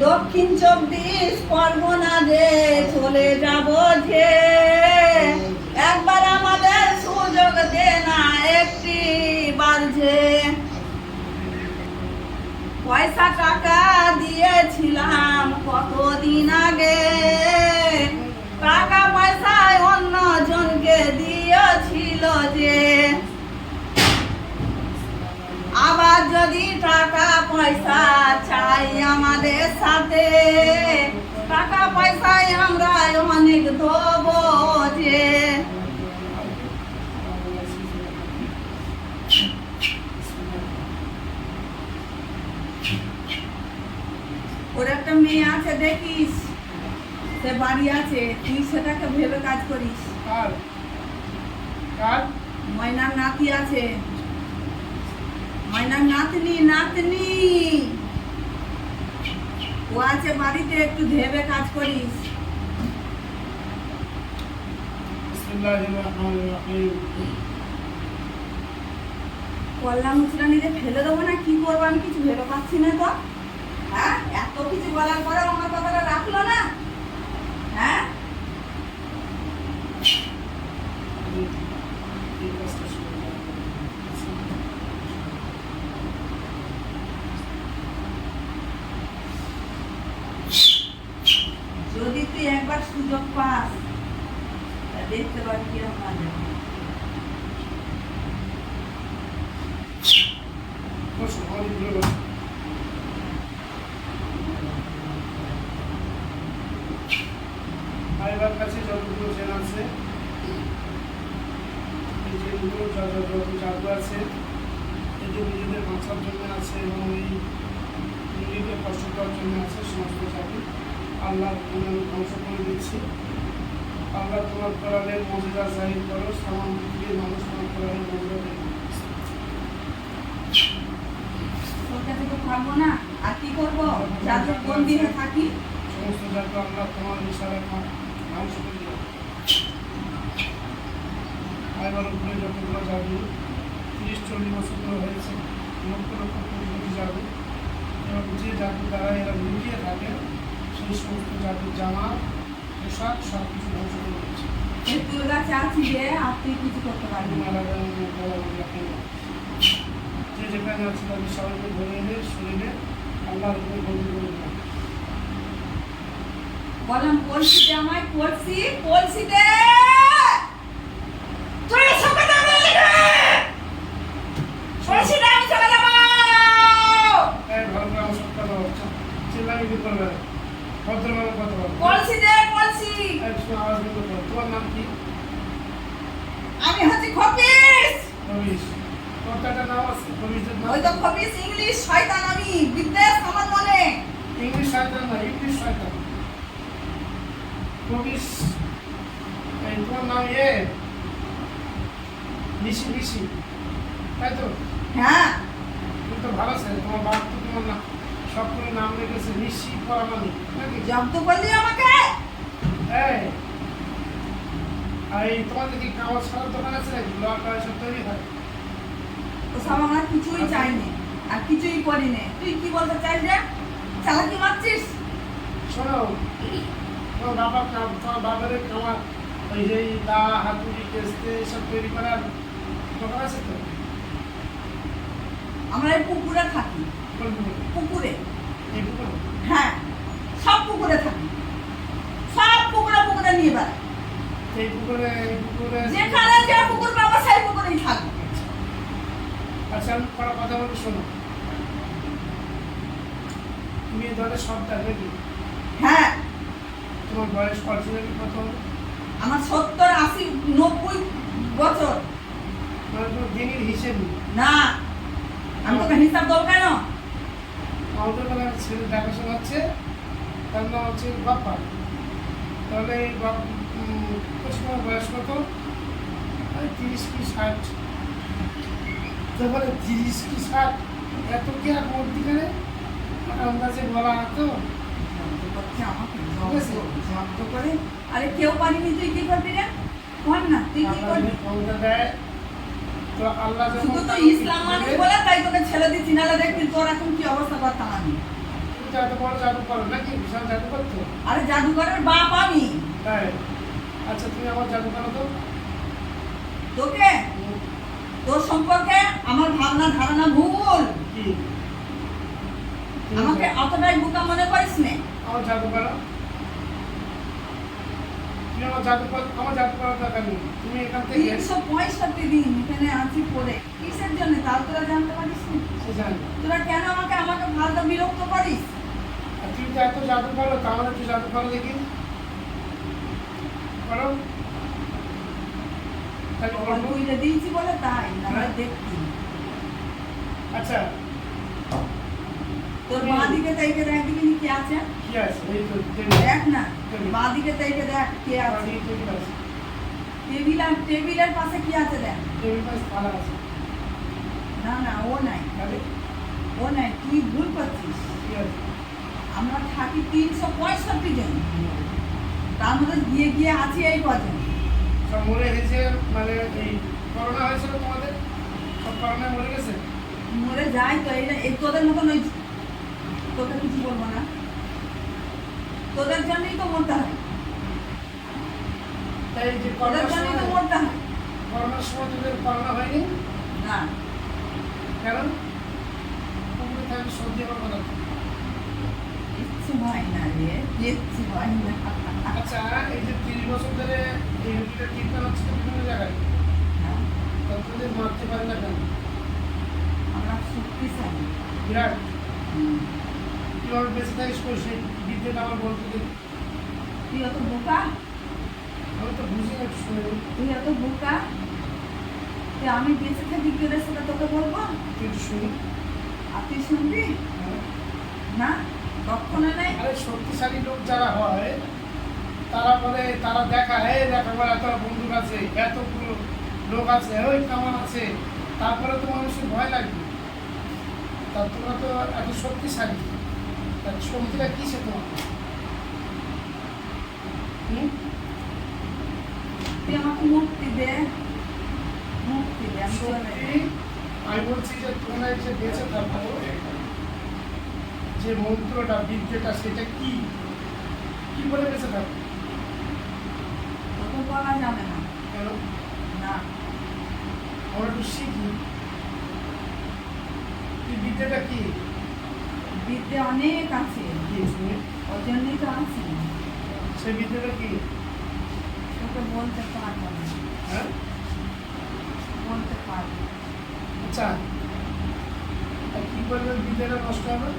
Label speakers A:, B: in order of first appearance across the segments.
A: দক্ষিণ 24 পরগনা রে চলে যাব যে, একবার আমাদের সুযোগ দে না একটি বাজে। পয়সা টাকা দিয়েছিলাম কতদিন আগে, টাকা পয়সায় অন্য জনকে দিয়েছিল যে, আবার যদি টাকা পয়সা চাই আমাদের সাথে, টাকা পয়সায় আমরা অনেক দেবো যে। ওর একটা মেয়ে আছে দেখিস, সে বাড়ি আছে, তুই সেটাকে ভেবে কাজ করিস। ময়নার নাতি আছে, ময়নার নাতনি ও আছে বাড়িতে, একটু ভেবে কাজ করিস। কল্লা মুচড়ানিতে ফেলে দেবো না কি করবো আমি কিছু ভেবে পাচ্ছি না তো। হ্যাঁ, এত কিছু বলার পরেও আমার কথাটা রাখলো না। হ্যাঁ, যদি তুই একবার সুযোগ পাস দেখতে পাবি কিরকম মজা।
B: ভাইবার কাছে যতগুলো জেন আছে, এই জেনগুলো যত জাদু আছে, এদের নিজেদের বাঁচার জন্য আছে এবং এই নিজেদের কষ্ট করার জন্য আছে, সমস্ত জাদু আল্লাহ আমি ধ্বংস করে দিচ্ছি। আল্লাহ তোমার কোরআনের মজেদা জাহির করো, সামান পৃথিবীর মানুষ তোমার কোরআনের মজেদা জাহির করো।
A: তোর কাছে তো পারবো না, আর কি করবো? জাদু কোন দিনে থাকি,
B: সমস্ত জাদু আল্লাহ তোমার ইশারায় ধ্বংস করে দিল। আইবার উপরে যতগুলো জাদু 30-40 বছর ধরে হয়েছে, লক্ষ লক্ষ কোটি কোটি জাদু, এবং যে জাদু দ্বারা এরা লুকিয়ে থাকে সেই সমস্ত জাদুর জামা পোশাক সব কিছু ধ্বংস করে দিচ্ছে।
A: তোর কাছে আছি যে আর তুই কিছু করতে পারবি না।
B: যে যেখানে আছে তাদের সবাইকে ধরে এনে শরীরে আল্লাহর উপরে বন্দি করে দিলাম।
A: বললাম কলসি দে আমায়, কলসি দে। তুই সঙ্গে যাবি না, কলসি দে, আমি চলে যাবো।
B: এই ভালো করে আমার সবটা দাও, চিল্লামি কি করবে, ভদ্রভাবে কথা বলো।
A: কলসি দে, কলসি।
B: এই শোনো, আওয়াজ বন্ধ করো। তোমার নাম কি?
A: আমি হচ্ছি খবিস।
B: রবিশ। তোমার তো একটা নাম আছে, রবিশের নাম।
A: ওই তো খবিস ইংলিশ শয়তান, আমি বিদ্বেষ আমার মনে।
B: ইংলিশ শয়তান না, ইংলিশ শয়তান। রবিশ। এই তোমার নাম নিশি, তাই তো?
A: হ্যাঁ,
B: তুমি তো ভালো ছেলে, তোমার বাপ তো তোমার নাম সব করে নাম রেখেছে নিশি পরামানি, নাকি?
A: জব্দ করলি আমাকে।
B: এই আর এই তোমাদের কি কাগজ সারার দোকান আছে নাকি? লোহাটা এসব তৈরি হয়?
A: তো সব আমরা কিছুই চাইনি আর কিছুই করিনি। তুই কি বলতে চাই রে? চালাকি মারছিস?
B: শোনো, তোমার বাবার কামার ওই যে দা হাতুড়ি কেস্তে এসব তৈরি করার দোকান আছে তো?
A: আমরা এই পুকুরে থাকি।
B: কোন পুকুরে?
A: পুকুরে?
B: এই পুকুরে?
A: হ্যাঁ, সব পুকুরে থাকি, সব পুকুরে নিয়ে বেড়াই।
B: এই পুকুরে
A: যেখানে যে পুকুর পাবো সেই পুকুরেই থাকবো।
B: আচ্ছা, আমি কটা কথা বলতে শোনো। তুমি এই ধরনের সন্তান নাকি?
A: হ্যাঁ,
B: তোমার বয়স অরিজিনালি কত?
A: আমার 70, 80, 90 বছর।
B: মানে তোমার দিনের হিসেব নেই?
A: না, আমি তোকে হিসাব দেবো কেন?
B: আমাদের বেলা ছেলে দেখাশোনা হচ্ছে, তার নাম হচ্ছে বাপ্পা। তাহলে এই তোমার বয়স কত? 30 কি 60? তারপরে 30 কি 60 এত কি আর মধ্যিখানে আন্দাজে বলা হতো?
A: জব্দ করে। আরে কেউ পারিনি, তুই কি করবি রে? বল না, তুই কি করবি?
B: ক্ষমতা দেয় তো আল্লাহ যখন
A: শুধু তো ইসলাম মানি বলে তাই তোকে ছেড়ে দিচ্ছি, নাহলে দেখবি তোর এখন কি অবস্থা করতাম আমি।
B: তো এত বড় জাদু করো নাকি? বিশাল জাদু করতো?
A: আরে জাদুঘরের বাপ আমি।
B: তাই? আচ্ছা তুমি আমার জাদু করো তো।
A: তোকে তোর সম্পর্কে আমার ভাবনা ধারণা ভুল।
B: কি?
A: আমাকে অতটাই বোকা মনে করিস নে।
B: আমার জাদু করো। তুমি আমার জাদু করো, আমার জাদু করার দরকার নেই। তুমি এখান থেকে
A: 365 দিন এখানে আছি পড়ে কিসের জন্য তাও তোরা জানতে পারিস না?
B: সে জানি।
A: তোরা কেন আমাকে ফালতু বিরক্ত করিস?
B: আর তুমি তো এত জাদু করো, তাহলে একটু জাদু করো দেখি। করো। তাহলে
A: কপাল
B: করবো।
A: খুইলে দিয়েছি বলে তাই না হয় দেখছি।
B: আচ্ছা
A: তোর বাঁ দিকে তাইকে দেখ দিবি কি আছে?
B: কি আছে? এই তো
A: দেখ না বাঁ দিকে তাইকে দেখ কে আছে। টেবিলের পাশে কি আছে দেখ।
B: ভালো আছে।
A: না না ও নাই,
B: তাহলে
A: ও নাই, তুই ভুল করছিস।
B: কি আছে?
A: আমরা থাকি 365 জন, তার মধ্যে গিয়ে গিয়ে আছি এই কজন।
B: সব মরে গেছে, মানে এই করোনা হয়েছিল তোমাদের, সব করোনায় মরে গেছে।
A: মরে যাই তো এই তোদের মতন ওই তোদের কিছু বলবো না, তোদের জন্যই তো মরতে হয়,
B: তাই যে
A: তোদের
B: করোনার
A: জন্যই তো
B: সময়,
A: মরতে হয়।
B: করোনার সময় তোদের করোনা হয়নি
A: না
B: কেন? পুকুরে থাকলে সর্দি হওয়ার কথা।
A: কিচ্ছু হয় না রে, কিচ্ছু হয় না।
B: আচ্ছা এই যে 30 বছর ধরে এই রুগীটা ট্রিটমেন্ট হচ্ছে তো বিভিন্ন জায়গায়,
A: হ্যাঁ,
B: তোদের মারতে পারে না কেন?
A: আমরা শক্তিশালী।
B: বিরাট
A: হুম।
B: কীভাবে বেঁচে থাকিস কই সেই বিদ্যুৎ আমার বলতে দিন।
A: তুই অত বোকা,
B: আমি তো বুঝি না, একটু শুনে নিই।
A: তুই অত বোকা, তুই আমি বেঁচে থাকি কেউ সেটা তোকে বলবো
B: একটু শুনি।
A: আর তুই শুনবি না? কখনো নেই।
B: আরে শক্তিশালী লোক যারা হয় তারা বলে, তারা দেখায় দেখা বলে এত বন্দুক আছে, এতগুলো লোক আছে, ওই কামান আছে, তারপরে তো মানুষের ভয় লাগবে। তা তোমরা তো এত শক্তিশালী, তার শক্তিটা কিসে তোমার?
A: তুই আমাকে মুক্তি দে, মুক্তি দে, আমি চলে
B: শক্তি
A: যাই।
B: আমি বলছি যে তোমরা যে বেঁচে থাকো, যে মন্ত্রটা বিদ্যেটা সেটা কি, কি বলে বেঁচে থাকো?
A: তোকে বলা যাবে না।
B: কেন?
A: না,
B: আমরা একটু শিখি এই বিদ্যেটা কি।
A: বিদ্যে অনেক আছে,
B: কি শুনে
A: ওর জন্যই তো আছি।
B: সেই বিদ্যেটা কি?
A: তোকে বলতে পারবো না,
B: হ্যাঁ
A: বলতে পারবো না।
B: আচ্ছা, আর কি করলে বিদ্যেটা নষ্ট হবে?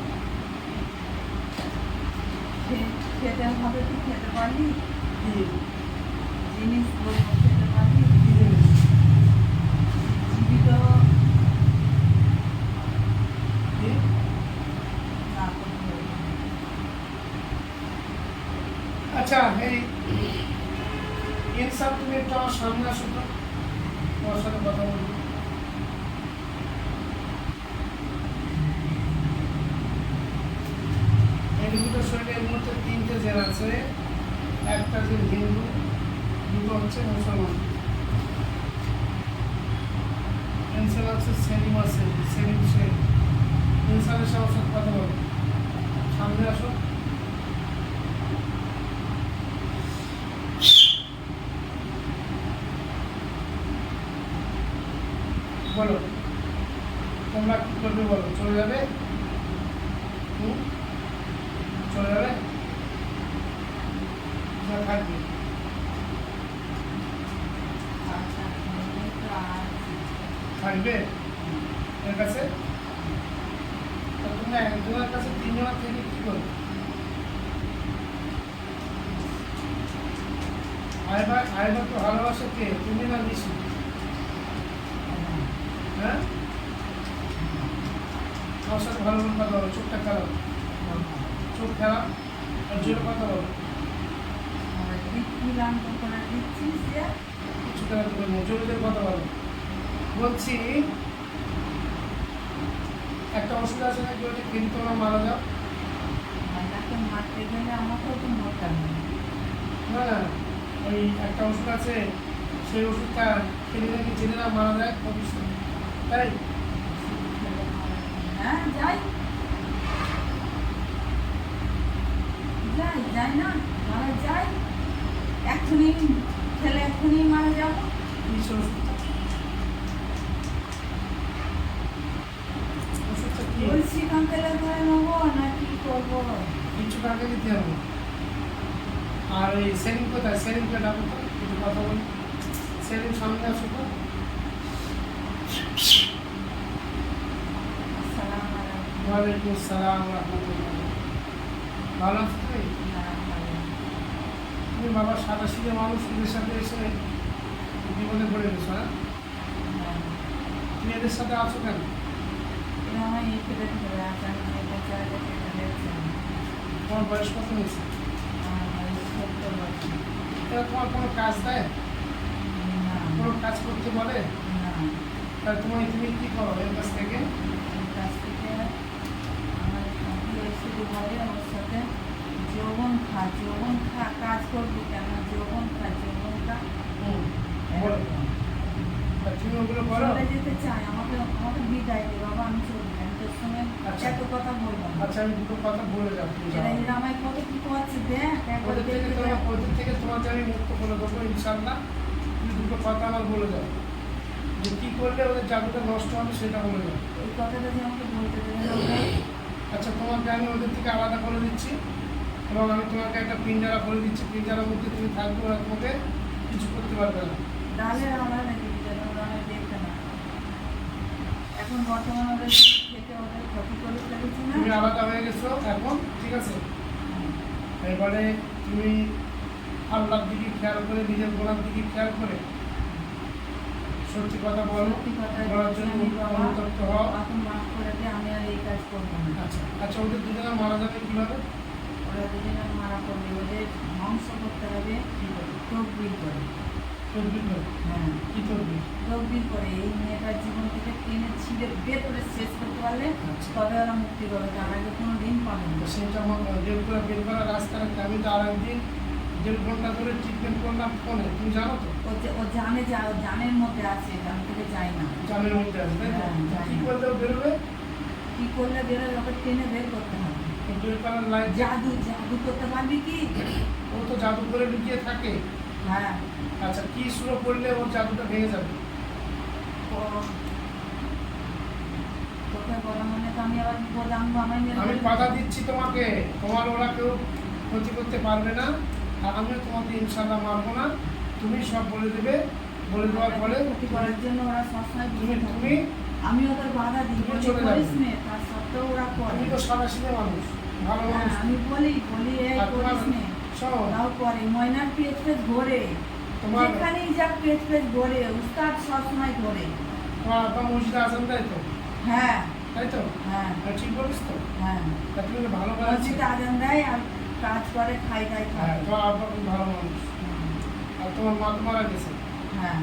A: খেতে হবে, তুই খেতে পারবি?
B: কি
A: জিনিস বলবো খেতে পারবি?
B: কি জিনিস?
A: জীবিত
B: কি?
A: না করতে হবে।
B: আচ্ছা এই ইনসাফ, তুমি একটু আমার সামনে আসো তো, তোমার সাথে কথা বলবো। এই দুটো শরীরে এর মধ্যে 3টে জেন আছে, একটা যে হিন্দু, দুটো হচ্ছে মুসলমান। ইনসান আছে সেলিম, আছে সেলিম শেখ। ইনসানের সাথে কথা বলো, সামনে আসো। বলো তোমরা কি করবে, বলো। চলে যাবে? চলে যাবে না থাকবে?
A: আচ্ছা, এই তো আছে।
B: থাকবে এর কাছে? তা তোমরা একজনের কাছে 3 জনের থেকে কি করবে? আইবার তো ভালোবাসে কে, তুমি না বেশি? হ্যাঁ, আমার সাথে ভালো করে কথা বলো, চোখটা খারাপ, চোখ খারাপ, আর জোরে কথা বলো।
A: দিলাম তো করে দিচ্ছিস যে
B: কিছু খারাপ করে না, জোরে জোরে কথা বলো। বলছি একটা ওষুধ আছে নাকি, ওটা খেলে তোমরা মারা যাও?
A: ভাইটাকে মারতে গেলে আমাকেও তো মরতে হবে।
B: না না, ওই একটা ওষুধ আছে, সেই ওষুধটা খেলে নাকি জেনেরা মারা যায় ভবিষ্যতে, তাই?
A: হ্যাঁ যাই, যাই না, মারা যায়, এক্ষুনি খেলে এক্ষুনি মারা যাবো।
B: কি ওষুধটা? ওষুধটা কি?
A: বলছি কান তেলে ধরে নেবো না কি করবো?
B: কিছু টাকা দিতে হবে। আর এই সেলিং কোথায়? সেলিংকে ডাকো তো, কিছু কথা বলি। সেলিং সামনে আসো তো।
A: আসসালামু আলাইকুম।
B: ওয়ালাইকুম আসসালাম রাহমাতুল্লাহ। ভালো আছো তুমি?
A: হ্যাঁ, ভালো।
B: তুমি বাবা সাদা সিধে মানুষ, এদের সাথে এসে বিপদে পড়ে গেছো, হ্যাঁ?
A: হ্যাঁ।
B: তুমি এদের সাথে আছো কেন?
A: এরা আমার এই খেতে ধরে আছে, আমি যেটা চাই সেটা দেখছি না।
B: তোমার বয়স কত হয়েছে?
A: আমার বয়স ৭০ বছর।
B: এরা তোমার কোনো কাজ দেয়?
A: না,
B: কোনো কাজ করতে বলে?
A: না।
B: তাহলে তুমি কি করো এর কাছ থেকে?
A: ওর কাছ থেকে আমার সঙ্গে শুধু বলে ওর সাথে যৌবন খা, কাজ করবি কেন? যৌবন খা।
B: বলো। তা তুমি ওগুলো করো?
A: চলে যেতে চাই, আমাকে বিদায় দে বাবা, আমি চলে যাই, তোর সঙ্গে
B: আচ্ছা।
A: এত কথা বলবো না।
B: আচ্ছা, আমি দুটো কথা বলে যাও, তুমি যাও।
A: এরা আমায় কত কি করছে দেখ, একবার
B: ওদের থেকে
A: দেখে দেখ।
B: ওদের থেকে তোমাকে আমি মুক্ত করে দেবো ইনশাল্লাহ। তুমি দুটো কথা আমার বলে যাও, যে কী করলে ওদের জাদুটা নষ্ট হবে সেটা বলে যাও।
A: এই কথাটা যে আমাকে বলতে দেবে না ওকে।
B: আচ্ছা, তোমাকে আমি ওদের থেকে আলাদা করে দিচ্ছি এবং আমি তোমাকে একটা পিঞ্জারা করে দিচ্ছি। পিঞ্জারার মধ্যে তুমি থাকবে, ওরা তোমাকে কিছু করতে পারবে না।
A: ডালের আমরা নাকি যেন ওরা আমায় দেখতে না। এখন বর্তমানে ওদের থেকে ওদের ক্ষতি করে ফেলেছি না।
B: তুমি আলাদা হয়ে গেছো এখন, ঠিক আছে? এবারে তুমি আল্লাহর দিকে খেয়াল করে, নিজের গোলার দিকে খেয়াল করে সত্যি কথা বলো,
A: সত্যি কথা
B: বলার জন্য
A: আমি বাবা,
B: অনুতপ্ত হও।
A: এখন মাফ করে দিয়ে আমি আর এই কাজ করবো না।
B: আচ্ছা আচ্ছা, ওদের দুজনে মারা যাবে কীভাবে?
A: ওরা দুজনে মারা পড়বে, ওদের ধ্বংস করতে হবে
B: কী করে?
A: তকবির করে।
B: তদবির করে?
A: হ্যাঁ,
B: কী তদবির?
A: তকবির করে এই মেয়েটার জীবন থেকে টেনে ছিঁড়ে বের করে শেষ করতে পারলে
B: আচ্ছা।
A: তবে ওরা মুক্তি পাবে, তার আগে কোনো দিন পাবে
B: তো
A: না।
B: সেটা আমার বের করার রাস্তা রাখতে আমি তো আর একদিন 1.5 ঘন্টা ধরে ট্রিটমেন্ট করলাম ফোনে, তুমি জানো তো?
A: ও জানে যা, ও জানের মধ্যে আছে, জান থেকে যায় না।
B: জামের মধ্যে আছে, তাই তো?
A: হ্যাঁ, জানি।
B: কী করলে ও বেরোবে?
A: কি করলে বেরোবে? ওকে টেনে বের করতে হবে।
B: ও বের করার লাইট
A: জাদু করতে পারবি কি?
B: ও তো জাদু করে লুকিয়ে থাকে।
A: হ্যাঁ,
B: আচ্ছা, কি শুরু করলে ওর জাদুটা ভেঙে যাবে?
A: তোকে বলা মানে তো আমি আবার বিপদ আনবো, আমায় মেরে
B: আমি
A: ফেলবে।
B: কথা দিচ্ছি তোমাকে, তোমার ওরা কেউ ক্ষতি করতে পারবে না, আর আমিও তোমাকে ইনশাল্লাহ মারবো না। তুমি সব বলে দেবে, বলে দেওয়ার পরে
A: ক্ষতি করার জন্য ওরা সবসময়
B: তুমি
A: বসে থাকে।
B: তুমি
A: আমি ওদের বাধা দিই,
B: তুমি
A: বলি
B: চলে যাবে।
A: করিস নে, তার সত্ত্বেও ওরা করে।
B: তুমি তো সাদাসিধে মানুষ, ভালো
A: হ্যাঁ,
B: মানুষ।
A: আমি বলি এই
B: আর তোমার
A: করিস নে,
B: শোনো,
A: তাও করে। ময়নার পেজ ঘোরে,
B: তোমার
A: যেখানেই যা পেজ ঘোরে, উস্তাদ সবসময় ঘোরে।
B: তোমার আব্বা মসজিদে আছেন, তাই তো?
A: হ্যাঁ,
B: তাই তো?
A: হ্যাঁ,
B: আমি ঠিক বলিস তো?
A: হ্যাঁ।
B: তা তুমি তো ভালো মানুষ।
A: মসজিদে আজান দেয় আর কাজ করে, খাই দায়
B: হ্যাঁ,
A: খায়।
B: তোমার আব্বা খুব ভালো মানুষ। আর তোমার মা তো মারা গেছে।
A: হ্যাঁ,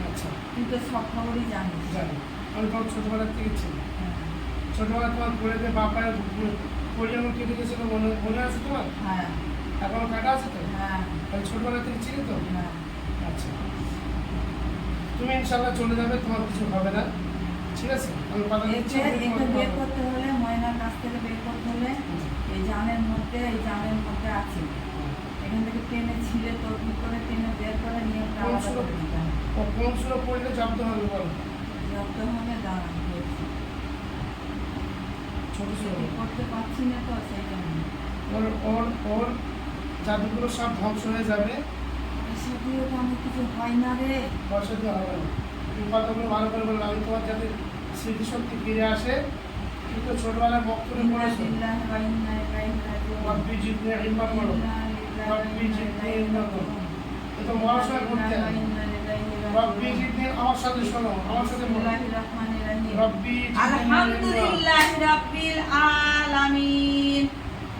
B: আচ্ছা,
A: তুই তো সব খবরই জানিস।
B: জানি। আমি তোমার ছোটবেলার থেকে ছিলাম।
A: হ্যাঁ,
B: ছোটবেলা তোমার পড়েতে বাপায় পরিজন কেটে গেছিল, মনে আছে তোমার?
A: হ্যাঁ,
B: এখনো কাটা আছে তো?
A: হ্যাঁ,
B: তাহলে ছোটবেলা থেকে ছিলে তো?
A: হ্যাঁ।
B: আচ্ছা, তুমি ইনশাল্লাহ চলে যাবে, তোমার কিছু হবে না, ঠিক আছে? আমি কথা দিচ্ছি।
A: একে বের করতে হলে, ময়নার কাছ থেকে বের করতে হলে এই জানের মধ্যে আছে। এখান থেকে টেনে ছিঁড়ে তরকি করে টেনে বের করে নিয়ে ওটা
B: কোন
A: আলাদা
B: সুরো?
A: করে দিতে হবে।
B: ও কোন সুরো পড়লে জব্দ হবে বলো?
A: যত হবে দাঁড়ান বলছি।
B: ছোট সুরো।
A: সেটি করতে পারছি না তো, সেই জন্য।
B: ওর ওর ওর জাদুগুলো সব ধ্বংস হয়ে যাবে।
A: এসব দিয়ে তো আমার কিছু হয় না রে।
B: বর্ষা দিয়ে হবে না। তুমি কথাগুলো ভালো করে বললো, আমি তোমার যাতে স্মৃতিশক্তি ফিরে আসে। তুমি তো ছোটবেলায় বক্তব্য
A: ইন্না
B: পড়েছো।
A: লিল্লাহি ওয়া ইন্না ইলাইহি রাজিউন।
B: রব্বি জিদনি ইলমা পড়ো।
A: ইন্না লিল্লাহি ওয়া
B: রব্বি
A: ইন্না
B: জিদনি
A: ইলাইহি
B: ইলমা পড়ো।
A: রাজিউন।
B: এ তো মহাশয় করতে
A: ইন্না
B: হয়।
A: লিল্লাহি ওয়া ইন্না
B: রব্বি
A: ইলাইহি
B: জিদনি, আমার সাথে শোনো, আমার সাথে বলো।
A: বিসমিল্লাহির রহমানির রহিম।
B: রব্বি জিদনি
A: আলহামদুলিল্লাহি রাব্বিল আলামিন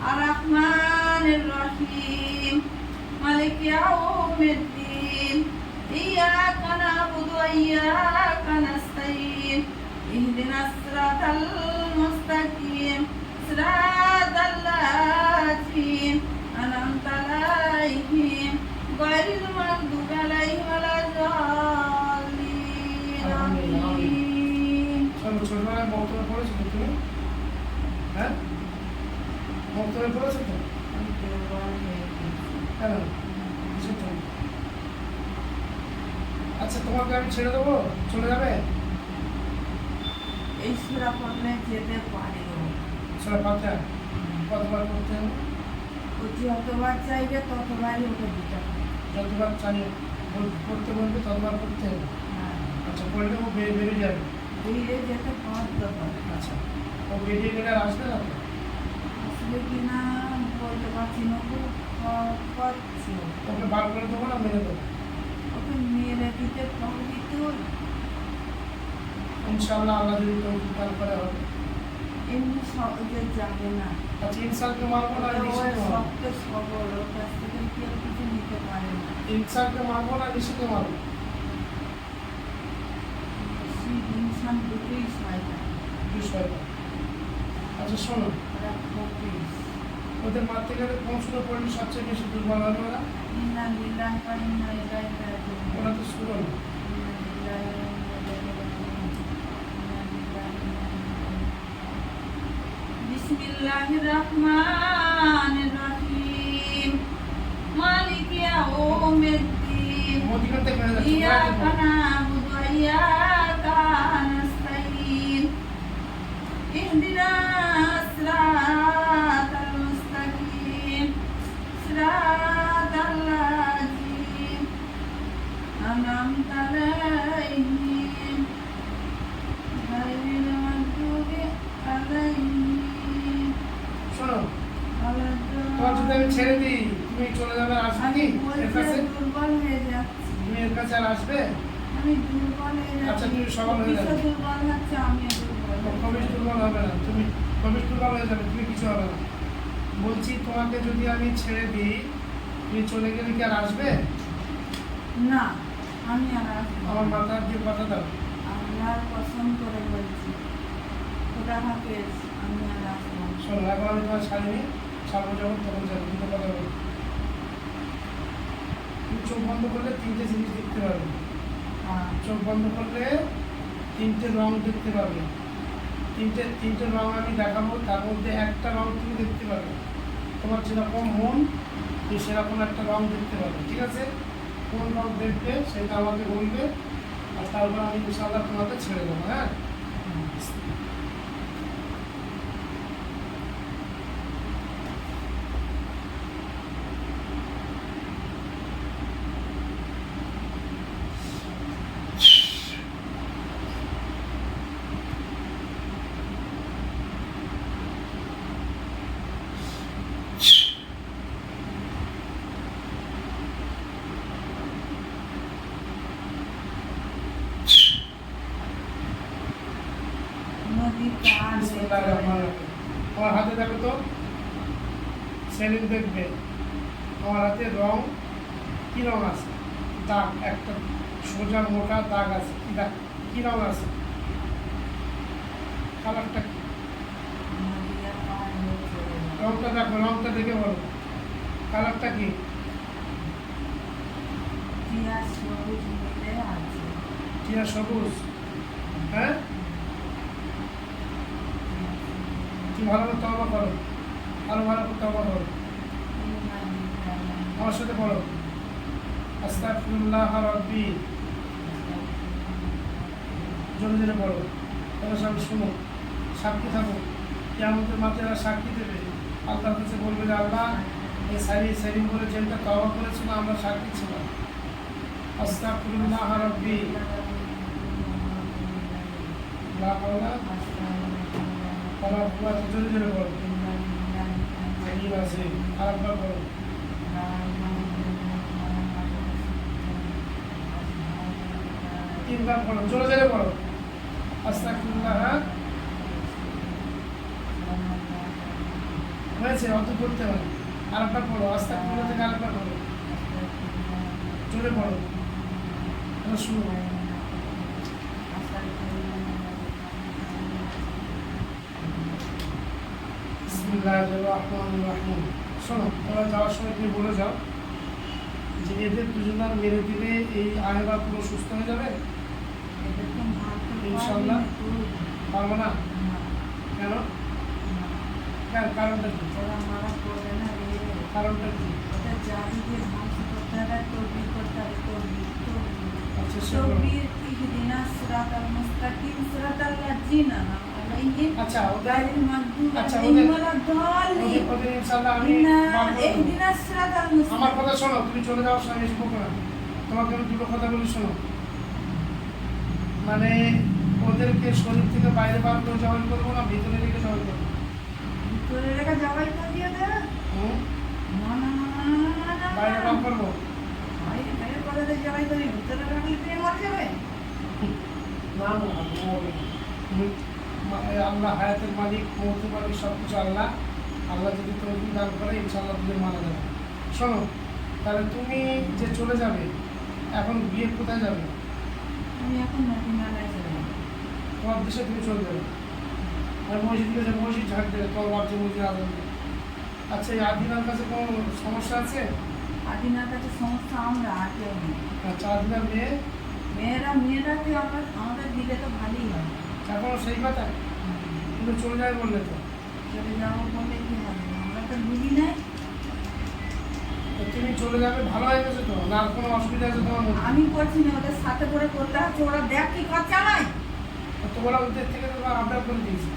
A: আর রহমানির রহিম মালিক ইয়াউমিদ্দিন ইয়াকা না'বুদু ওয়া ইয়াকা নাস্তাঈন ইহদিনাস সিরাতাল মুস্তাকিম সিরাতাল লাযিনা আন'আমতা আলাইহিম গায়রিল মাগদুবি আলাইহিম ওয়ালাদ-দাল্লিন। আমিন।
B: ছোটবেলায় বক্তব্য পড়েছো তুমি? হ্যাঁ, বক্তব্য পড়েছো তো?
A: দুর্বল হয়ে গেছি।
B: কেন কিসের জন্য? আচ্ছা তোমাকে আমি ছেড়ে দেবো, চলে যাবে?
A: এই সুরা পড়লে যেতে পারে ও।
B: সেটা পাতে কতবার করতে হবে?
A: ও যতবার চাইবে ততবারই ওকে দিতে হবে।
B: যতবার চাই করতে বলবে ততবার করতে হবে।
A: হ্যাঁ,
B: আচ্ছা করলে ও বেরিয়ে যাবে।
A: বেরিয়ে যেতে বাধ্য করে।
B: আচ্ছা ও বেরিয়ে গেলে আর আসবে না তো?
A: আসলে কিনা বলতে পারছি না, খুব করছি।
B: ওকে বার করে দেবো না মেরে দেবো?
A: ওকে মেরে দিতে পারবি তুই?
B: ইনশাআল্লাহ আল্লাহ যদি তৌফিক দান করে হবে।
A: এমনি সহজে যাবে না।
B: আচ্ছা ইনসানকে মারবো না
A: ওর
B: নিশিকে মারবো?
A: শক্ত সবল, ওর কাছ থেকে কেউ কিছু নিতে পারে না।
B: ইনসানকে মারবো না নিশিকে মারবো?
A: সেই ইনসান দুটোই শয়তান।
B: বিষয়টা আচ্ছা শোনো,
A: ওরা খবিস।
B: ওদের মারতে গেলে কোন সুরে পড়লে সবচেয়ে বেশি দুর্বল হবে ওরা?
A: ইন্না লিল্লাহি ওয়া ইন্না ইলাইহি রাজিউন।
B: ওরা তো সুরো না।
A: ইন্না লিল্লাহি ওয়া ইন্না ইলাইহি রাজিউন। ইন্না লিল্লাহি ওয়া ইন্না ইলাইহি রাজিউন। বিসমিল্লাহির রহমানির রহিম। মালিক ইয়াউমিদ্দিন।
B: মদিনা থেকে হয়ে যাচ্ছে
A: ইয়াকা না'বুদু ওয়া ইয়াকা নাস্তাঈন। ইহদিনাস সিরাতাল মুস্তাকিম। সিরাতাল লাযিনা আন'আমতা আলাইহিম গায়রিল মাগদুবি আলাইহিম
B: শোনো,
A: ওয়ালাদ-দাল্লিন।
B: তোমার যদি আমি ছেড়ে দিই তুমি চলে যাবে, আর আসবে
A: আমি
B: কি এর কাছে?
A: দুর্বল হয়ে যাচ্ছি।
B: তুমি এর কাছে আর আসবে?
A: আমি দুর্বল হয়ে যাচ্ছি।
B: আচ্ছা, তুমি সবল হয়ে যাবে।
A: ভবিষ্যৎ দুর্বল হচ্ছে, আমিও দুর্বল হয়ে
B: কবিশ
A: যাচ্ছি।
B: দুর্বল হবে না, তুমি কবিশ দুর্বল হয়ে যাবে, তুমি কিছু হবে না। বলছি তোমাকে যদি আমি ছেড়ে দিই তুমি চলে গেলে কি আর আসবে?
A: না, আমি আর আসবো
B: আমার
A: না।
B: মাথা দিয়ে কথা দাও।
A: আল্লাহর কসম করে বলছি, খোদা হাফেজ, আমি আর আসবো না।
B: শোনো, এখন আমি তোমার ছাড়িনি, ছাড়বো যখন তখন যাবো, দুটো কথা বলো। তুমি চোখ বন্ধ করলে তিনটে জিনিস দেখতে পাবে।
A: হ্যাঁ,
B: চোখ বন্ধ করলে তিনটে রং দেখতে পাবে। তিনটে রং আমি দেখাবো, তার মধ্যে একটা রং তুমি দেখতে পাবে। তোমার যেরকম মন তুমি সেরকম একটা রং দেখতে পাবে, ঠিক আছে? কোন রং দেখবে সেটা আমাকে বলবে, আর তারপর আমি ইনশাআল্লাহ তোমাকে ছেড়ে দেবো। হ্যাঁ,
A: নদীর পার
B: বিসমিল্লাহির রহমানির রহিম। আমার হাতে দেখো তো, সেলিম দেখবে আমার হাতে রং কি রং আছে? দাগ, একটা সোজা মোটা দাগ আছে। কি দাগ? কি রং আছে? কালারটা কি?
A: নদীর পার হয়ে চলে যাবে।
B: রংটা দেখো, রংটা দেখে বলো কালারটা কি?
A: টিয়া সবুজ মিলে আছে।
B: টিয়া সবুজ। হ্যাঁ, তুমি ভালো করে তওবা করো, আরো ভালো করে তওবা করো। আমার সাথে বলো, আস্তাগফিরুল্লাহ রাব্বি। জোরে জোরে বলো, তোমার সবাই শুনো, সাক্ষী থাকো। কিয়ামতের মাঠে এরা সাক্ষী দেবে, আল্লাহর কাছে বলবে যে আল্লাহ এই সেলিম করে যেটা তওবা করেছিল আমরা সাক্ষী ছিলাম। আস্তাগফিরুল্লাহ রাব্বি। লা হাওলা ওয়ালা কুওয়াতা, জোরে জোরে বলো। ঠিক আছে, আরেকবার বলো। তিনবার বলো, জোরে জোরে বলো। আস্তাগফিরুল্লাহ। হয়েছে, অত করতে হবে। আরেকবার বলো, আস্তাগফিরুল্লাহ থেকে আরেকবার বলো, জোরে বলো, আমরা শুনো। বিসমিল্লাহির রহমানির রহিম। শোনো, তোমরা যাওয়ার সময় তুমি বলে যাও যে এদের দুজনার মেরে দিলে এই আয়রা পুরো সুস্থ হয়ে যাবে। ইনশাআল্লাহ। পারবো না? কেন? কারণটা কি?
A: ওরা মারা পড়বে না রে।
B: কারণটা কি?
A: ওটা জারি দিয়ে ধ্বংস করতে হবে, তকবীর করতে হবে, তকবীর, তকবীর।
B: আচ্ছা সেগুলো
A: তকবীর ইহদিনাস সিরাতাল মুস্তাকিম সিরাতাল লাযিনা আনআমতা আলাইহিম
B: আচ্ছা ওদের
A: গায়রিল মাগদুবি
B: আচ্ছা,
A: আলাইহিম
B: ওদের-
A: ওয়ালাদ-দাল্লিন।
B: ওদের ইনশাআল্লাহ আমি
A: ইন্না
B: বার করে দেবো।
A: ইহদিনাস সিরাতাল
B: আমার
A: মুস্তাকিম।
B: কথা শোনো, তুমি চলে যাওয়ার সময় এসে বকো না। তোমাকে আমি দুটো কথা বলি শোনো। মানে ওদেরকে শরীর থেকে বাইরে বার করে জবাই করবো না ভিতরে রেখে জবাই করবো?
A: ভিতরে রেখে জবাই করে দিয়ে দে।
B: হুম?
A: না না না না না না না
B: বাইরে বার করবো?
A: বাইরে বাইরে করে দিয়ে জবাই করি, ভিতরে রাখলে তুই মরে যাবে।
B: না না হবে না। আল্লাহ হায়াতের মালিক, মৌতের মালিক, সব কিছু আল্লাহ। আল্লাহ যদি তৌফিক দান করে ইনশাআল্লাহ তুমি মারা যাবে। শোনো, তাহলে তুমি যে চলে যাবে এখন বিয়ে কোথায় যাবে?
A: আমি এখন মদিনায় চলে যাব।
B: তোমার দেশে তুমি চলে যাবে। আর মসজিদ গেছে, মসজিদ ঝাড় দেবে, তোমার বাচ্চা মসজিদ আদান দেবে। আচ্ছা এই আদিনার কাছে কোনো সমস্যা আছে?
A: আদিনার কাছে সমস্যা আমরা আর কেউ নেই।
B: আচ্ছা আদিনার মেয়ে
A: মেয়েরাকে আমাদের দিলে তো ভালোই হয়।
B: এখনো সেই কথা, কিন্তু চলে যায় বললে তো।
A: চলে যাবো বলে কি হবে, আমরা তো বুঝি নাই।
B: তো তুমি চলে যাবে, ভালো হয়ে গেছে তো? না আর কোনো অসুবিধা আছে তোমার মধ্যে?
A: আমি করছি না, ওদের সাথে করে করতে হচ্ছে, ওরা দেখ কি খরচা নাই।
B: তোমরা ওদের থেকে তোমার আপডেট করে দিয়েছি।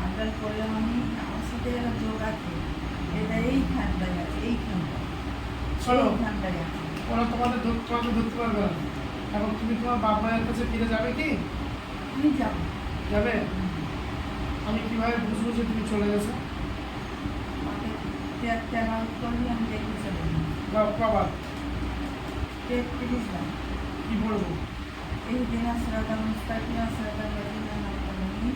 A: আন্ডার করলে আমি আমার সাথে এরা যোগ আছে, এটা এইখানটায় আছে, এইখানটায়
B: শোনো,
A: এইখানটায় আছে।
B: ওরা তোমাকে ধরতে পারবে না। এখন তুমি তোমার বাপ মায়ের কাছে ফিরে যাবে কি?
A: আমি যাবো।
B: যাবে? আমি কিভাবে বুঝবো যে তুমি চলে গেছো?
A: আমাকে পেট আউট করবি, আমি দেখি চলে যাবো।
B: বা বাবা
A: পেট 30 লাখ।
B: কি বলবো?
A: এই দিন আসরাটা মুস্তাকিম আসরাটা মদিনা নামতানি।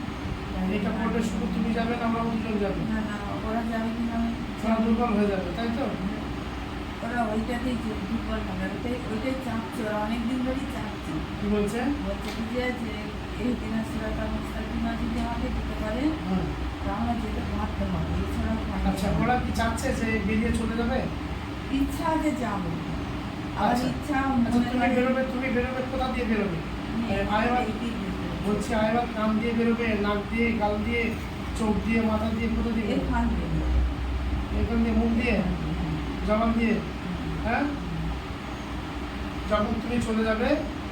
B: এটা পড়লে শুধু তুমি যাবে না আমরা দুজন যাবে?
A: না না, ওরা যাবে কিনা আমি
B: ওরা দুর্বল হয়ে যাবে, তাই তো?
A: ওরা ওইটাতেই দুর্বল হবে, ওইটাই চাপছে, ওরা অনেকদিন ধরেই চাপছে।
B: কি বলছে?
A: বলছে কি যে এই দিন আসরাটা মুস্তাকিমা যদি আমাকে দিতে পারে
B: হ্যাঁ।
A: তো আমরা যেতে ভাবতে হবে, এছাড়া উপায় নেই।
B: আচ্ছা ওরা কি চাচ্ছে যে বেরিয়ে চলে যাবে?
A: ইচ্ছা আছে যাবো, আবার
B: আচ্ছা।
A: ইচ্ছা
B: আচ্ছা
A: মনে
B: তুমি বেরোবে কোথা দিয়ে বেরোবে? আয়বার
A: এইটাই বুঝতে হবে।
B: বলছি আয়বার কান দিয়ে বেরোবে, নাক দিয়ে, গাল দিয়ে, চোখ দিয়ে, মাথা দিয়ে, কোথা দিয়ে বেরোবে?
A: এখান থেকে
B: এখান দিয়ে, মুখ দিয়ে, জবান দিয়ে, হ্যাঁ? যখন তুমি চলে যাবে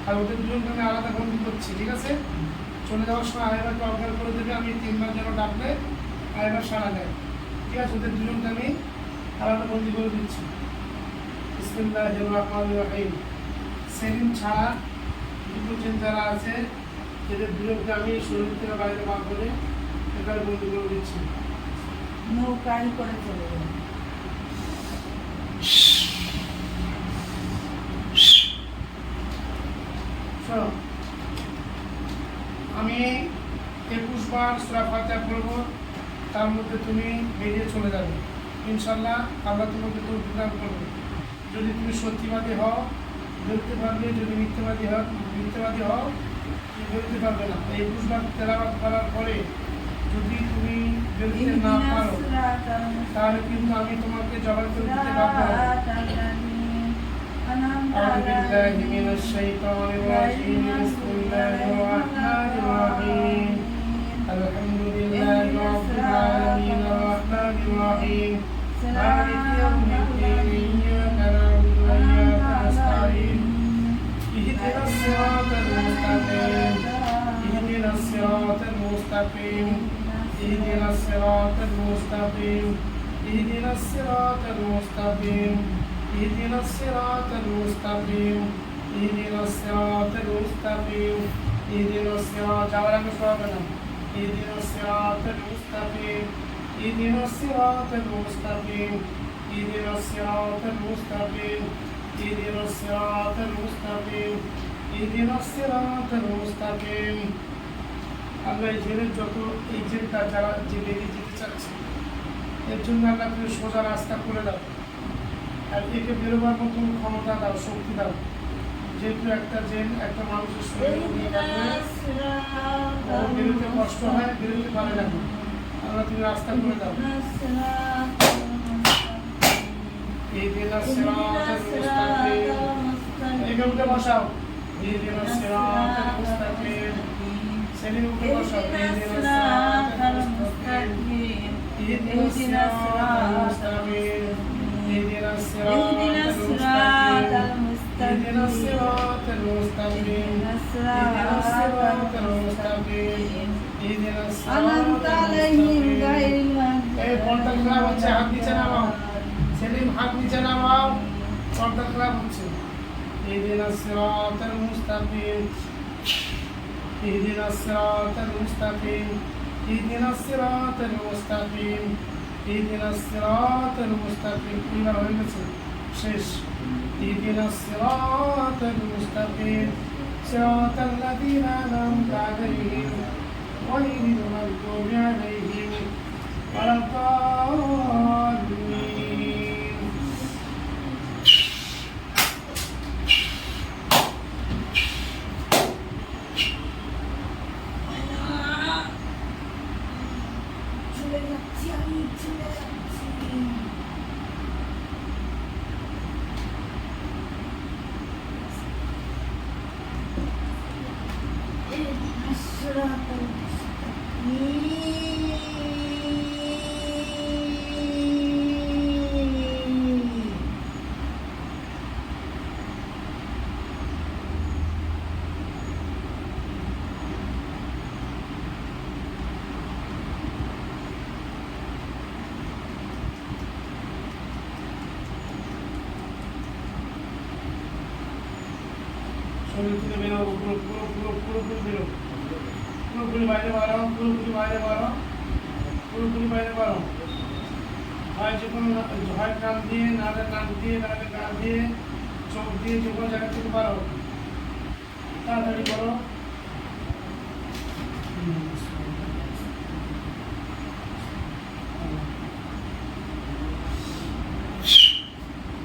B: আর ওদের দুজনকে আমি আলাদা বন্দি করছি, ঠিক আছে? চলে যাওয়ার সময় আয়বারকে অজ্ঞান করে দেবে, আমি 3 বার যেন ডাকলে আয়বার সারা দেয়, ঠিক আছে? ওদের দুজনকে আমি আলাদা বন্দি করে দিচ্ছি। বিসমিল্লাহির রহমানির রহিম। সেলিম ছাড়া দুটো জিন যারা আছে এদের দুজনকে আমি শরীর থেকে বাইরে বার করে এখানে বন্দি করে দিচ্ছি।
A: নৌকায় করে চলে যাবে।
B: শোনো, আমি 21 বার সূরা ফাতিহা পড়বো, তার মধ্যে তুমি বেরিয়ে চলে যাবে ইনশাল্লাহ। আল্লাহ তোমাকে তৌফিক দান করবে। যদি তুমি সত্যিবাদী হও বেরোতে পারবে, যদি মিথ্যাবাদী হও তুমি বেরোতে পারবে না। এই 21 বার তেলাওয়াত করার পরে যদি তুমি বেরোতে না পারো তাহলে কিন্তু আমি তোমাকে জবাই করে দিতে বাধ্য হব। أعوذ بالله من الشيطان الرجيم. بسم الله الرحمن الرحيم. الحمد لله رب العالمين الرحمن الرحيم مالك يوم الدين إياك نعبد وإياك نستعين اهدنا الصراط المستقيم اهدنا الصراط المستقيم اهدنا الصراط المستقيم اهدنا الصراط المستقيم اهدنا الصراط المستقيم اهدنا الصراط المستقيم اهدنا الصراط اهدنا الصراط المستقيم اهدنا الصراط المستقيم اهدنا الصراط المستقيم اهدنا الصراط المستقيم اهدنا الصراط المستقيم আমরা এই জেলের যত এই জেলটা যারা যে বেরিয়ে যেতে চাচ্ছে এর জন্য আল্লাহ তুমি সোজা রাস্তা করে দাও, আর একে বেরোবার মতো ক্ষমতা দাও, শক্তি দাও। যেহেতু একটা জেল একটা মানুষের শরীরে নিয়ে থাকবে, ও বেরোতে কষ্ট হয়, বেরোতে পারে না। আল্লাহ তুমি রাস্তা করে দাও। اهدنا الصراط المستقيم. একে উঠে বসাও। اهدنا الصراط المستقيم. সেলিম উঠে বসাও। اهدنا الصراط المستقيم. اهدنا الصراط المستقيم اهدنا الصراط المستقيم اهدنا الصراط المستقيم اهدنا الصراط المستقيم اهدنا الصراط
A: أنعمت عليهم غير المغضوب
B: এই পর্দা খারাপ হচ্ছে, হাত নিচে নামাও সেলিম, হাত নিচে নামাও, পর্দা খারাপ হচ্ছে। اهدنا الصراط المستقيم اهدنا الصراط المستقيم اهدنا الصراط المستقيم اهدنا الصراط المستقيم এবার হয়ে গেছে, শেষ। اهدنا الصراط المستقيم صراط الذين أنعمت عليهم غير المغضوب عليهم ولا الضالين
A: চলে যাচ্ছি আমি, চলে যাচ্ছি। اهدنا الصراط المستقيم
B: শরীর থেকে বেরো, পুরোপুরি বেরো, পুরোপুরি বাইরে বাড়াও, পুরোপুরি বাইরে বাড়াও, পুরোপুরি বাইরে বাড়াও। হয় যে কোনো, হয় কান দিয়ে, নাহলে নাক দিয়ে, নাহলে কান দিয়ে, চোখ দিয়ে, যে কোনো জায়গা থেকে বাড়াও, তাড়াতাড়ি করো।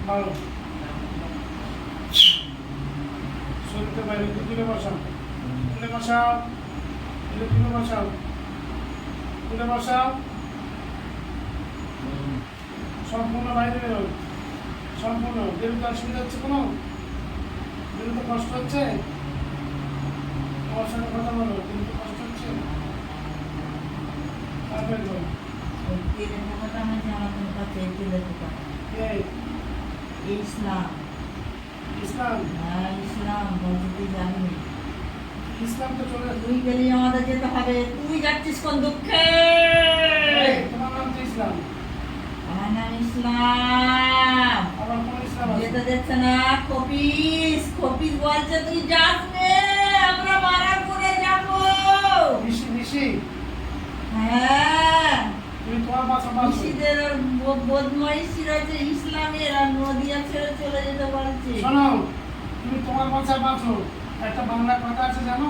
B: বাড়ো, শরীরকে বাইরে তুলে বসাও, তুলে বসাও, তুলে বসাও, তুলে বসাও, সম্পূর্ণ বাইরে বেরো, সম্পূর্ণ। বেরোতে অসুবিধা হচ্ছে কোনো? বেরোতে কষ্ট হচ্ছে? তোমার সাথে কথা বলো, বেরোতে কষ্ট হচ্ছে? আর বের করো।
A: তেলের পোকাটা আমার জামাতের কাছে, এই তেলের পোকা।
B: এই
A: ইসলাম,
B: ইসলাম,
A: হ্যাঁ ইসলাম, বলতে জানি।
B: ইসলাম তো চলে
A: তুই গেলি আমাদের যেতে হবে, তুই যাচ্ছিস কোন দুঃখে?
B: এই, তোমার নাম তো ইসলাম,
A: আমার নাম ইসলাম।
B: আবার কোন ইসলাম আছে?
A: যেতে দিচ্ছে না, খপিস খপিস বলছে তুই যাস নে, আমরা মারা করে যাবো।
B: ঋষি, ঋষি,
A: হ্যাঁ,
B: তুমি তোমার বাসা বাসো।
A: ঋষিদের বদমাইশি রয়েছে ইসলামের, আর নদিয়া ছেড়ে চলে যেতে পারছে।
B: শোনো, তুমি তোমার বাসা বাঁচো। একটা বাংলা কথা আছে জানো?